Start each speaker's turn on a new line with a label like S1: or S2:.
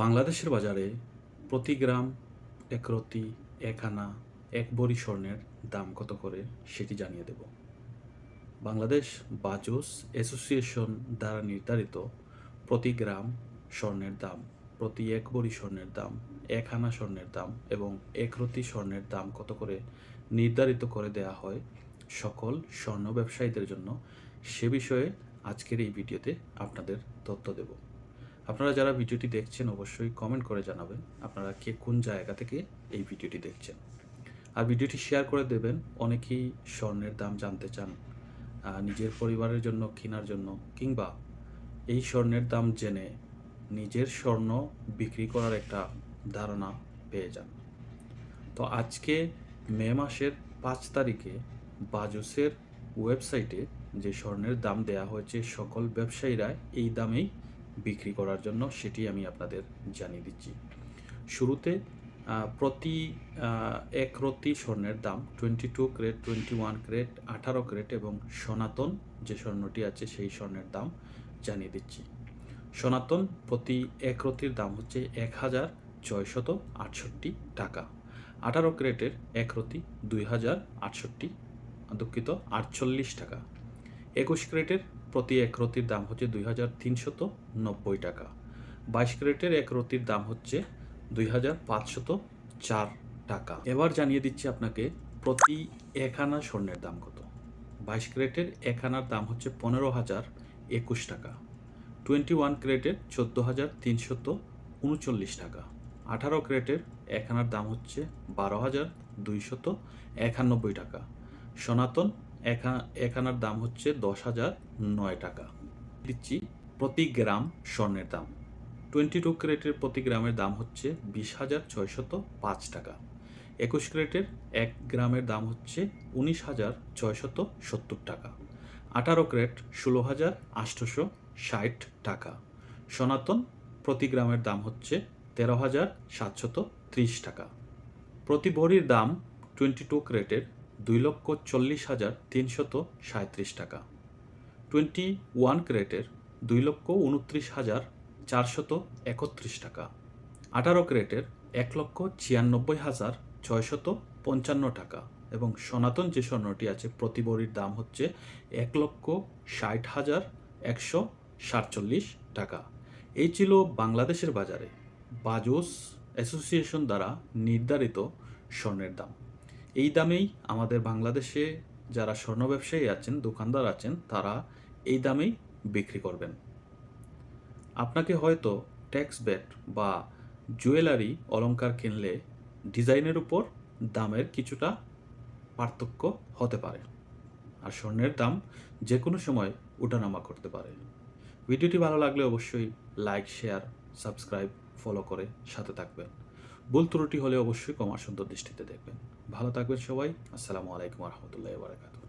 S1: বাংলাদেশের বাজারে প্রতি গ্রাম, এক রতি, এক আনা, এক ভরি স্বর্ণের দাম কত করে সেটি জানিয়ে দেব। বাংলাদেশ বাজুস অ্যাসোসিয়েশন দ্বারা নির্ধারিত প্রতি গ্রাম স্বর্ণের দাম, প্রতি এক ভরি স্বর্ণের দাম, এক আনা স্বর্ণের দাম এবং এক রতি স্বর্ণের দাম কত করে নির্ধারিত করে দেয়া হয় সকল স্বর্ণ ব্যবসায়ীদের জন্য, সে বিষয়ে আজকের এই ভিডিওতে আপনাদের তথ্য দেব। আপনারা যারা ভিডিওটি দেখছেন অবশ্যই কমেন্ট করে জানাবেন আপনারা কে কোন জায়গা থেকে এই ভিডিওটি দেখছেন। আর ভিডিওটি শেয়ার করে দেবেন, অনেকেই স্বর্ণের দাম জানতে চান নিজের পরিবারের জন্য কেনার জন্য, কিংবা এই স্বর্ণের দাম জেনে নিজের স্বর্ণ বিক্রি করার একটা ধারণা পেয়ে যান। তো আজকে মে মাসের 5 তারিখে বাজুসের ওয়েবসাইটে যে স্বর্ণের দাম দেয়া হয়েছে সকল ব্যবসায়ীরা এই দামেই বিক্রি করার জন্য, সেটি আমি আপনাদের জানিয়ে দিচ্ছি। শুরুতে প্রতি এক রতি স্বর্ণের দাম 22 ক্যারেট, 21 ক্যারেট, 18 ক্যারেট এবং সনাতন যে স্বর্ণটি আছে সেই স্বর্ণের দাম জানিয়ে দিচ্ছি। সনাতন প্রতি এক রতির দাম হচ্ছে 1668 টাকা। 18 ক্যারেটের এক রতি 2068 টাকা। 21 ক্যারেটের প্রতি এক রতির দাম হচ্ছে 2390 টাকা। 22 ক্যারেটের এক রতির দাম হচ্ছে 2504 টাকা। এবার জানিয়ে দিচ্ছি আপনাকে প্রতি এক আনা স্বর্ণের দাম কত। 22 ক্যারেটের এক আনার দাম হচ্ছে 15,021 টাকা। 21 ক্যারেটের 14,339 টাকা। 18 ক্যারেটের এক আনার দাম হচ্ছে 12,291 টাকা। সনাতন এক আনার দাম হচ্ছে 10,009 টাকা। দিচ্ছি প্রতি গ্রাম স্বর্ণের দাম। 22 ক্যারেটের প্রতি গ্রামের দাম হচ্ছে 20,605 টাকা। 21 ক্যারেটের এক গ্রামের দাম হচ্ছে 19,670 টাকা। 18 ক্যারেট 16,860 টাকা। সনাতন প্রতি গ্রামের দাম হচ্ছে 13,730 টাকা। প্রতি ভরির দাম 22 ক্যারেটের 2,40,337 টাকা। 21 ক্যারেটের 2,29,431 টাকা। 18 ক্যারেটের 1,96,655 টাকা এবং সনাতন যে স্বর্ণটি আছে প্রতি ভরির দাম হচ্ছে 1,60,147 টাকা। এই ছিল বাংলাদেশের বাজারে বাজুস অ্যাসোসিয়েশন দ্বারা নির্ধারিত স্বর্ণের দাম। এই দামেই আমাদের বাংলাদেশে যারা স্বর্ণ ব্যবসায়ী আছেন, দোকানদার আছেন, তারা এই দামেই বিক্রি করবেন। আপনাকে হয়তো ট্যাক্স ব্যাট বা জুয়েলারি অলংকার কিনলে ডিজাইনের উপর দামের কিছুটা পার্থক্য হতে পারে, আর স্বর্ণের দাম যে কোনো সময় ওঠানামা করতে পারে। ভিডিওটি ভালো লাগলে অবশ্যই লাইক, শেয়ার, সাবস্ক্রাইব, ফলো করে সাথে থাকবেন। ভুল ত্রুটি হলে অবশ্যই ক্ষমার সুন্দর দৃষ্টিতে দেখবেন। ভালো থাকবেন সবাই। আসসালামু আলাইকুম রহমতুল্লাহি ওয়া বারাকাতুহু।